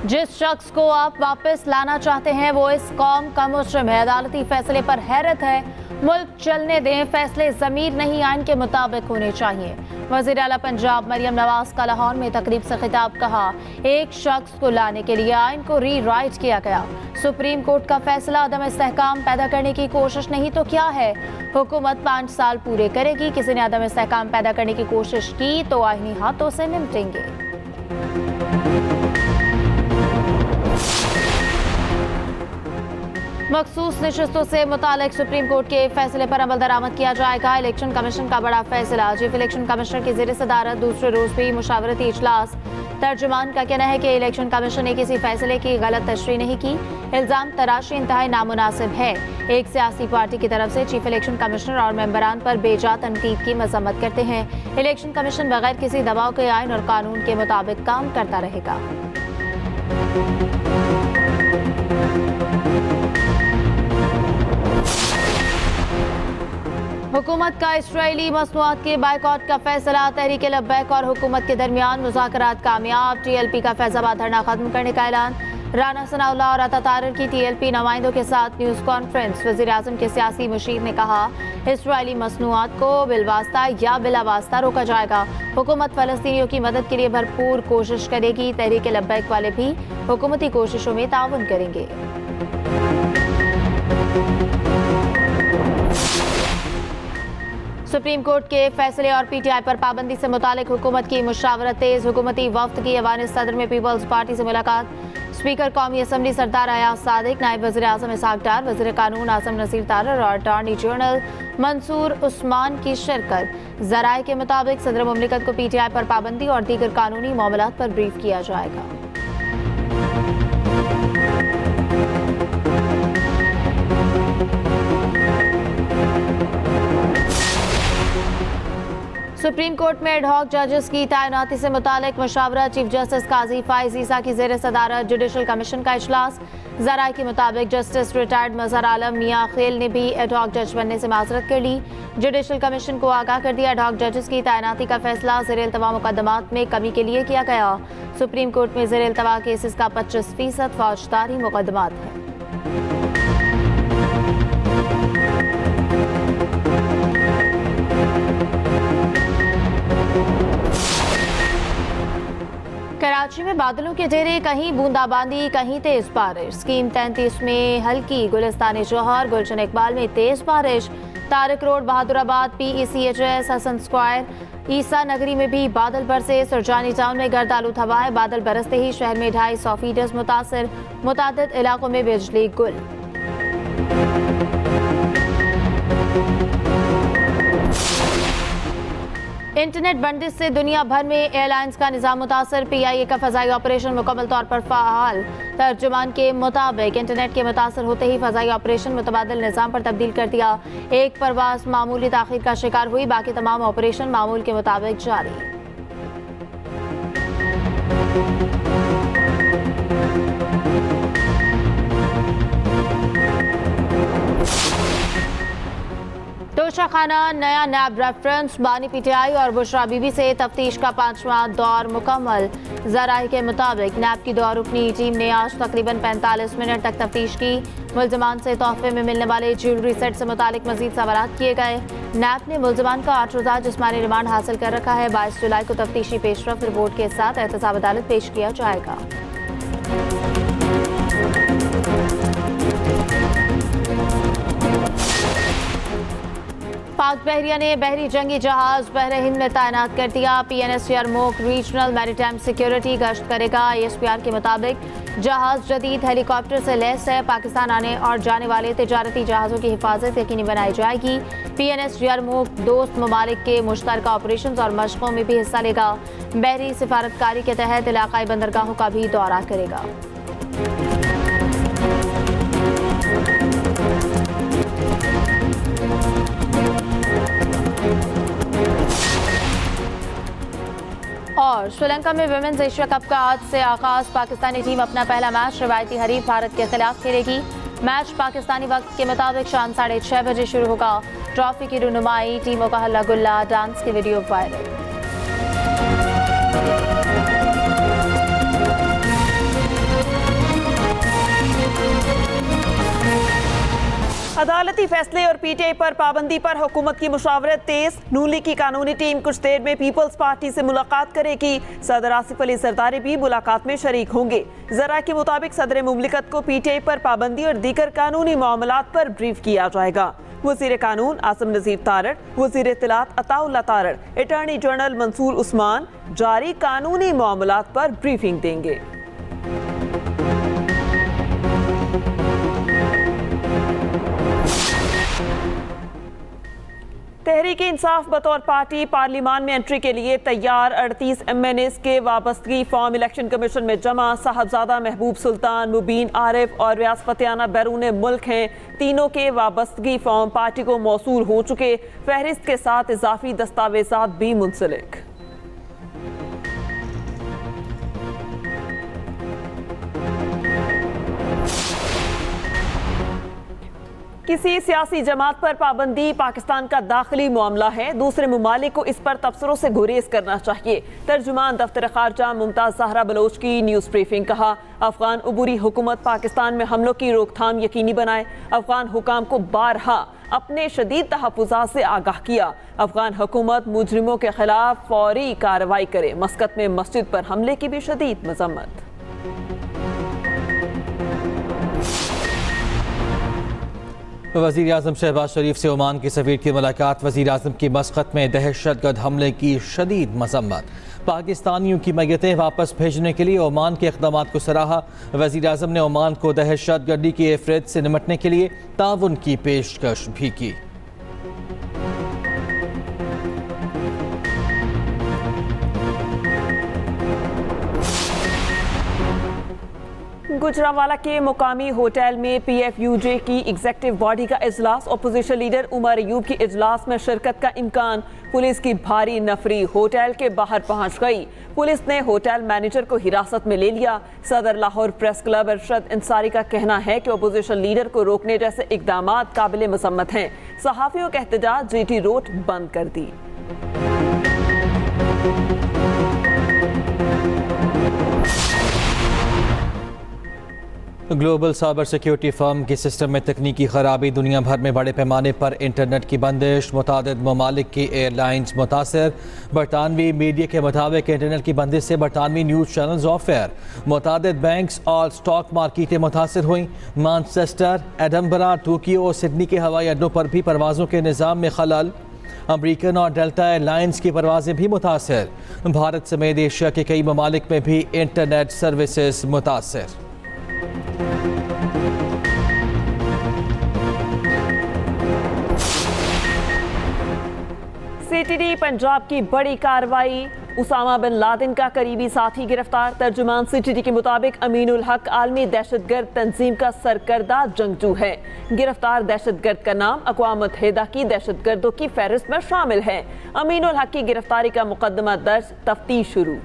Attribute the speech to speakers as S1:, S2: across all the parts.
S1: जिस शख्स को आप वापस लाना चाहते हैं वो इस कौम का मुजरिम है। अदालती फैसले पर हैरत है। मुल्क चलने दें, फैसले ज़मीर नहीं आइन के मुताबिक होने चाहिए। वज़ीर आला पंजाब मरियम नवाज का लाहौर में तकरीब से खिताब कहा, एक शख्स को लाने के लिए आइन को री राइट किया गया। सुप्रीम कोर्ट का फैसला अदम इस्तेहकाम पैदा करने की कोशिश नहीं तो क्या है। हुकूमत 5 साल पूरे करेगी। किसी ने अदम इस्तेहकाम पैदा करने की कोशिश की तो आईनी हाथों से निपटेंगे। मखसूस नशिस्तों से मुतालिक सुप्रीम कोर्ट के फैसले पर अमल दरामद किया जाएगा। इलेक्शन कमीशन का बड़ा फैसला। चीफ इलेक्शन कमिश्नर की ज़ेर सदारत दूसरे रोज भी मुशावरती इजलास। तर्जुमान का कहना है कि इलेक्शन कमीशन ने किसी फैसले की गलत तशरीह नहीं की। इल्जाम तराशी इंतहाई नामुनासिब है। एक सियासी पार्टी की तरफ से चीफ इलेक्शन कमिश्नर और मेंबरान पर बेजा तनकीद की मजम्मत करते हैं। इलेक्शन कमीशन बगैर किसी दबाव के आइन और कानून के मुताबिक काम करता रहेगा। हुकूमत का इसराइली मसनूआत के बायकॉट का फैसला। तहरीक लब्बैक और हुकूमत के दरमियान मुज़ाकरात कामयाब। TLP का फैज़ाबाद धरना खत्म करने का ऐलान। राना सनाउल्लाह और अता तारिर की TLP नुमाइंदों के साथ न्यूज़ कॉन्फ्रेंस। वज़ीर आज़म के सियासी मुशीर ने कहा, इसराइली मसनूआत को बिलवास्ता या बिलावास्ता रोका जाएगा। हुकूमत फ़लस्तीनियों की मदद के लिए भरपूर कोशिश करेगी। तहरीक लब्बैक वाले भी हुकूमती कोशिशों में ताउन करेंगे। सुप्रीम कोर्ट के फैसले और PTI पर पाबंदी से मुतालिक हुकूमत की मुशावरत तेज। हुकूमती वफ्द की अवान सदर में पीपल्स पार्टी से मुलाकात। स्पीकर कौमी असम्बली सरदार अयाज सादिक, नायब वज़ीर आज़म इसहाक डार, वज़ीर कानून आज़म नसीर तारर और अटॉर्नी जनरल मंसूर उस्मान की शिरकत। ज़राए के मुताबिक सदर मुमलिकत को PTI पर पाबंदी और दीगर कानूनी मामलात पर ब्रीफ किया जाएगा। सुप्रीम कोर्ट में एडहॉक जजेस की तैनाती से मुतालिक मशावरा। चीफ जस्टिस काजी फाइज ईसा की ज़ेर सदारत जुडिशल कमीशन का इजलास। ज़राए के मुताबिक जस्टिस रिटायर्ड मज़हर आलम मियां खेल ने भी एडहॉक जज बनने से माजरत कर ली। जुडिशल कमीशन को आगाह कर दिया, एडहॉक जजेस की तैनाती का फैसला ज़ेर इल्तवा मुकदमात में कमी के लिए किया गया। सुप्रीम कोर्ट में ज़ेर इल्तवा केसेस का 25% फौजदारी मुकदमात है। कराची में बादलों के घेरे, कहीं बूंदाबांदी कहीं तेज बारिश। स्कीम 33 में हल्की, गुलिस्तान जौहर गुलशन इकबाल में तेज बारिश। Tariq road Bahadurabad PECHS Hasan square Isa Nagri में भी बादल बरसे। सुरजानी टाउन में गर्द आलूद हवाएं। बादल बरसते ही शहर में 250 फीडर्स मुतासर। मुतादिद इलाकों में बिजली गुल। इंटरनेट बंदिश से दुनिया भर में एयरलाइंस का निज़ाम मुतासर। PIA का फ़ज़ाई ऑपरेशन मुकम्मल तौर पर फ़ाल। तर्जुमान के मुताबिक इंटरनेट के मुतासर होते ही फ़ज़ाई ऑपरेशन मुतबादिल निज़ाम पर तब्दील कर दिया। एक परवाज़ मामूली ताख़ीर का शिकार हुई, बाकी तमाम ऑपरेशन मामूल के मुताबिक जारी। तोशा खाना नया नैब रेफरेंस। बानी PTI और बुशरा बीबी से तफ्तीश का 5वां दौर मुकम्मल। ज़राए के मुताबिक नैब की 2 रुकनी टीम ने आज तकरीबन 45 मिनट तक तफ्तीश की। मुल्ज़िमान से तोहफे में मिलने वाले ज्वेलरी सेट से मुतालिक मजीद सवालात किए गए। नैब ने मुल्ज़िमान का 8 रोज़ा जिस्मानी रिमांड हासिल कर रखा है। 22 जुलाई को तफ्तीशी पेशरफ रिपोर्ट के साथ एहतसाब अदालत पेश किया जाएगा। पाक बहरिया ने बहरी जंगी जहाज बहरे हिंद में तैनात कर दिया। PNS यरमूक रीजनल मैरीटाइम सिक्योरिटी गश्त करेगा। ISPR के मुताबिक जहाज जदीद हेलीकॉप्टर से लैस है। पाकिस्तान आने और जाने वाले तिजारती जहाज़ों की हिफाजत यकीनी बनाई जाएगी। PNS यरमूक दोस्त ममालिक के मुश्तरका ऑपरेशन और मशकों में भी हिस्सा लेगा। बहरी सिफारतकारी के तहत इलाकाई बंदरगाहों का भी दौरा करेगा। और श्रीलंका में विमेंस एशिया कप का आज से आगाज। पाकिस्तानी टीम अपना पहला मैच रवायती हरीफ भारत के खिलाफ खेलेगी। मैच पाकिस्तानी वक्त के मुताबिक शाम 6:30 बजे शुरू होगा। ट्रॉफी की रुनुमाई, टीमों का हल्ला गुल्ला, डांस के वीडियो वायरल।
S2: अदालती फैसले और पीटीआई पर पाबंदी पर हुकूमत की मुशावरत तेज। नून लीग की कानूनी टीम कुछ देर में पीपल्स पार्टी से मुलाकात करेगी। सदर आसिफ अली जरदारी भी मुलाकात में शरीक होंगे। जरा के मुताबिक सदर मुमलिकत को पीटीआई पर पाबंदी और दीगर कानूनी मामलात पर ब्रीफ किया जाएगा। वजीर कानून आसिम नजीर तारड़, वजीर इत्तलात अताउल्लाह तारड़, अटॉर्नी जनरल मंसूर उस्मान जारी कानूनी मामलात पर ब्रीफिंग देंगे। तहरीक इंसाफ बतौर पार्टी पार्लियामान में एंट्री के लिए तैयार। 38 MNAs के वाबस्तगी फॉर्म इलेक्शन कमीशन में जमा। साहबजादा महबूब सुल्तान, मुबीन आरिफ और रियाज फतेहाना बैरून मुल्क हैं। तीनों के वाबस्तगी फॉर्म पार्टी को मौसूल हो चुके। फहरिस्त के साथ इजाफी दस्तावेजात भी मुंसलिक। किसी सियासी जमात पर पाबंदी पाकिस्तान का दाखिली मामला है। दूसरे ममालिक को इस पर तबसरों से गुरेज करना चाहिए। तर्जुमान दफ्तर खारजा मुमताज ज़हरा बलोच की न्यूज़ ब्रीफिंग। कहा, अफगान अबूरी हुकूमत पाकिस्तान में हमलों की रोकथाम यकीनी बनाए। अफगान हुकाम को बारहा अपने शदीद तहफ़्फ़ुज़ात से आगाह किया। अफगान हुकूमत मुजरिमों के खिलाफ फौरी कार्रवाई करे। मस्कत में मस्जिद पर हमले की भी शदीद मजम्मत।
S3: वज़ीर आज़म शहबाज शरीफ से ओमान के सफ़ीर की मुलाकात। वज़ीर आज़म की मस्कत में दहशतगर्द हमले की शदीद मज़म्मत। पाकिस्तानियों की मैयतें वापस भेजने के लिए ओमान के इक़दामात को सराहा। वज़ीर आज़म ने ओमान को दहशतगर्दी के अफराद से निपटने के लिए ताउन की पेशकश भी की।
S2: गुजरांवाला के मुकामी होटल में PFUJ की एग्जेक्टिव बॉडी का इजलास। अपोजिशन लीडर उमर अयूब की इजलास में शिरकत का इम्कान। पुलिस की भारी नफरी होटल के बाहर पहुंच गई। पुलिस ने होटल मैनेजर को हिरासत में ले लिया। सदर लाहौर प्रेस क्लब अरशद अंसारी का कहना है कि अपोजिशन लीडर को रोकने जैसे इकदामात काबिल मसम्मत हैं। सहाफियों का एहतजाज GT रोड बंद कर दी।
S3: ग्लोबल साइबर सिक्योरिटी फर्म के सिस्टम में तकनीकी खराबी। दुनिया भर में बड़े पैमाने पर इंटरनेट की बंदिश। मुतादिद ममालिक की एयरलाइंस मुतासर। बरतानवी मीडिया के मुताबिक इंटरनेट की बंदिश से बरतानवी न्यूज़ चैनल्स ऑफ एयर। मुतादिद बैंक्स और स्टॉक मार्केटें मुतासर हुई। मानचेस्टर, एडनबरा, टोक्यो और सिडनी के हवाई अड्डों पर भी परवाज़ों के निज़ाम में खलल। अमरीकन और डेल्टा एयरलाइंस की परवाज़ें भी मुतासर। भारत समेत एशिया के कई ममालिक में भी इंटरनेट सर्विसेज मुतासर।
S2: CTD पंजाब की बड़ी कार्रवाई। उसामा बिन लादेन का करीबी साथी गिरफ्तार। तर्जुमान CTD के मुताबिक अमीनुल हक आलमी दहशतगर्द तंजीम का सरकर्दा जंगजू है। गिरफ्तार दहशतगर्द का नाम अक़वाम मुत्तहिदा की दहशतगर्दों की फहरिस्त में शामिल है। अमीनुल हक की गिरफ्तारी का मुकदमा दर्ज, तफ्तीश शुरू।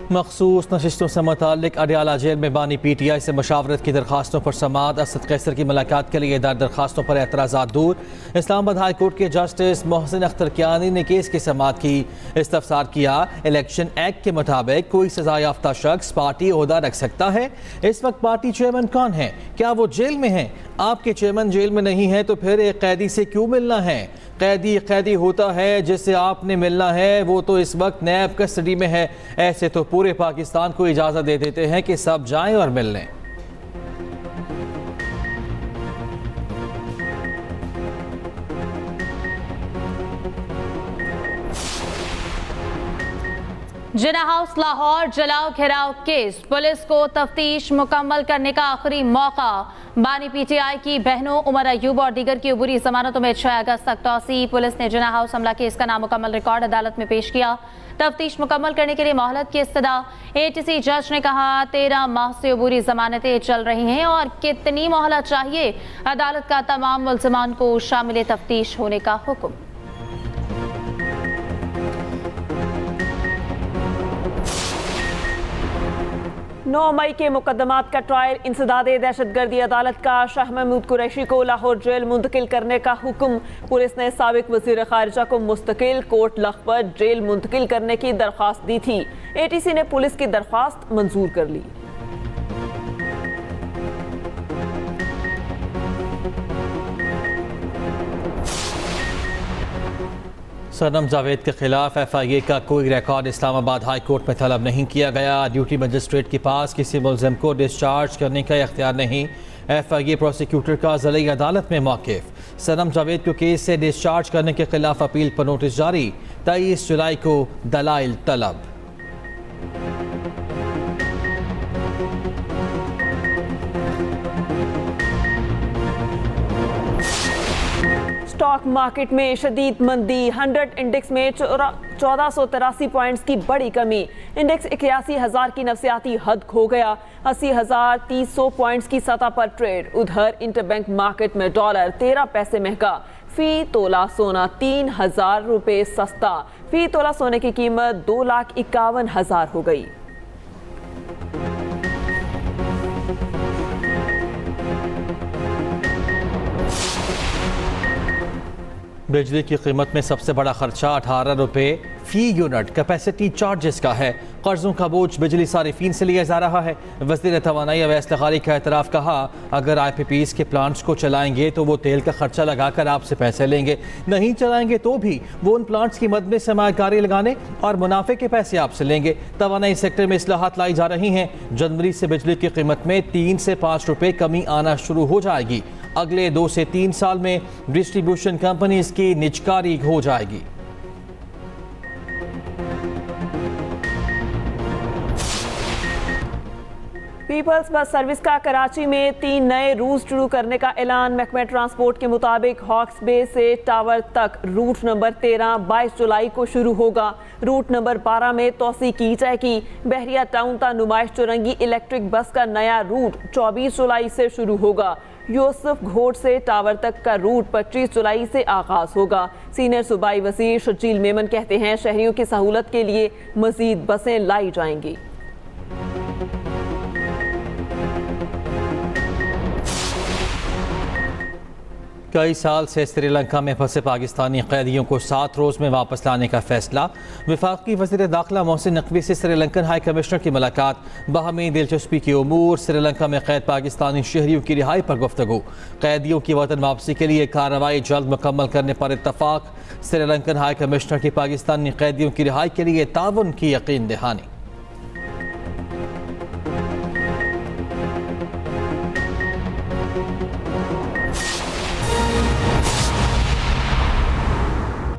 S3: मखसूस नशिस्तों से मुताल्लिक अडियाला जेल में बानी PTI से मशावरत की दरखास्तों पर समाअत। असद कैसर की मुलाकात के लिए दरखास्तों पर एतराज़ात दूर। इस्लामाबाद हाई कोर्ट के जस्टिस मोहसिन अख्तर कियानी ने केस की समाअत की। इस्तफसार किया, इलेक्शन एक्ट के मुताबिक कोई सजा याफ्ता शख्स पार्टी ओहदा रख सकता है। इस वक्त पार्टी चेयरमैन कौन है? क्या वो जेल में हैं? आपके चेयरमैन जेल में नहीं है तो फिर एक कैदी से क्यों मिलना है? कैदी होता है जिससे आपने मिलना है, वो तो इस वक्त नैब कस्टडी में है। ऐसे तो पूरे पाकिस्तान को इजाज़त दे देते हैं कि सब जाएं और मिल लें।
S1: जिना हाउस लाहौर जलाओ घेराव केस। पुलिस को तफ्तीश मुकम्मल करने का आखिरी मौका। बानी PTI की बहनों उमर अयूब और दीगर की अबूरी जमानतों में 6 अगस्त तक तौसी। पुलिस ने जिना हाउस हमला केस का नामुकम्मल रिकॉर्ड अदालत में पेश किया। तफ्तीश मुकम्मल करने के लिए मोहलत की इस्तदा। ATC जज ने कहा, 13 माह से अबूरी जमानतें चल रही हैं और कितनी मोहलत चाहिए। अदालत का तमाम मुल्ज़िमान को शामिल तफ्तीश होने का हुक्म।
S2: 9 मई के मुकदमात का ट्रायल इंसदादे दहशतगर्दी अदालत का शाह महमूद कुरैशी को लाहौर जेल मुंतकिल करने का हुक्म। पुलिस ने साबिक वजीर खारिजा को मुस्तकिल कोर्ट लखपत जेल मुंतकिल करने की दरख्वास्त दी थी। ATC ने पुलिस की दरख्वास्त मंजूर कर ली।
S3: सनम जावेद के खिलाफ FIA का कोई रिकॉर्ड इस्लामाबाद हाई कोर्ट में तलब नहीं किया गया। ड्यूटी मजिस्ट्रेट के पास किसी मुलजिम को डिस्चार्ज करने का इख्तियार नहीं। FIA प्रोसिक्यूटर का ज़िली अदालत में मौक़िफ़। सनम जावेद को केस से डिस्चार्ज करने के खिलाफ अपील पर नोटिस जारी। 23 जुलाई को दलाइल तलब।
S2: स्टॉक मार्केट में शदीद मंदी। 100 इंडेक्स में 1483 पॉइंट्स की बड़ी कमी। इंडेक्स 81,000 की नफसियाती हद खो गया। 80,300 पॉइंट्स की सतह पर ट्रेड। उधर इंटरबैंक मार्केट में डॉलर 13 पैसे महंगा। फी तोला सोना 3,000 रुपये सस्ता। फी तोला सोने की कीमत 2,51,000 हो गई।
S3: बिजली की कीमत में सबसे बड़ा खर्चा 18 रुपये फी यूनिट कैपेसिटी चार्जेस का है। कर्जों का बोझ बिजली सारिफीन से लिया जा रहा है। वज़ीर तवानाई अवैस लग़ारी का एतराफ़। कहा अगर IPPs के प्लांट्स को चलाएंगे तो वो तेल का खर्चा लगाकर आपसे पैसे लेंगे, नहीं चलाएंगे तो भी वो उन प्लांट्स की मद में सरमायाकारी लगाने और मुनाफे के पैसे आपसे लेंगे। तवानाई सेक्टर में इस्लाहात लाई जा रही हैं। जनवरी से बिजली की कीमत में 3 से 5 रुपये कमी आना शुरू हो जाएगी। अगले 2 से 3 साल में डिस्ट्रीब्यूशन कंपनीज की निजकारी हो जाएगी।
S2: पीपल्स बस सर्विस का कराची में 3 नए रूट शुरू करने का ऐलान। महकमा ट्रांसपोर्ट के मुताबिक हॉक्स बे से टावर तक रूट नंबर 13 22 जुलाई को शुरू होगा। रूट नंबर 12 में तोसी की जाएगी। बहरिया टाउन ता नुमाइश चुरंगी इलेक्ट्रिक बस का नया रूट 24 जुलाई से शुरू होगा। यूसुफ घोट से टावर तक का रूट 25 जुलाई से आगाज होगा। सीनियर सूबाई वज़ीर शजील मेमन कहते हैं शहरियों की सहूलत के लिए मजीद बसें लाई जाएंगी।
S3: कई साल से श्रीलंका में फंसे पाकिस्तानी कैदियों को 7 रोज़ में वापस लाने का फैसला। वफाकी वज़ीर दाखिला मोहसिन नकवी से श्रीलंकन हाई कमिश्नर की मुलाकात। बाहमी दिलचस्पी के उमूर। श्रीलंका में कैद पाकिस्तानी शहरियों की रिहाई पर गुफ्तगू। कैदियों की वतन वापसी के लिए कार्रवाई जल्द मुकम्मल करने पर इत्तफाक। श्रीलंकन हाई कमिश्नर की पाकिस्तानी कैदियों की रिहाई के लिए ताउन की यकीन दहानी।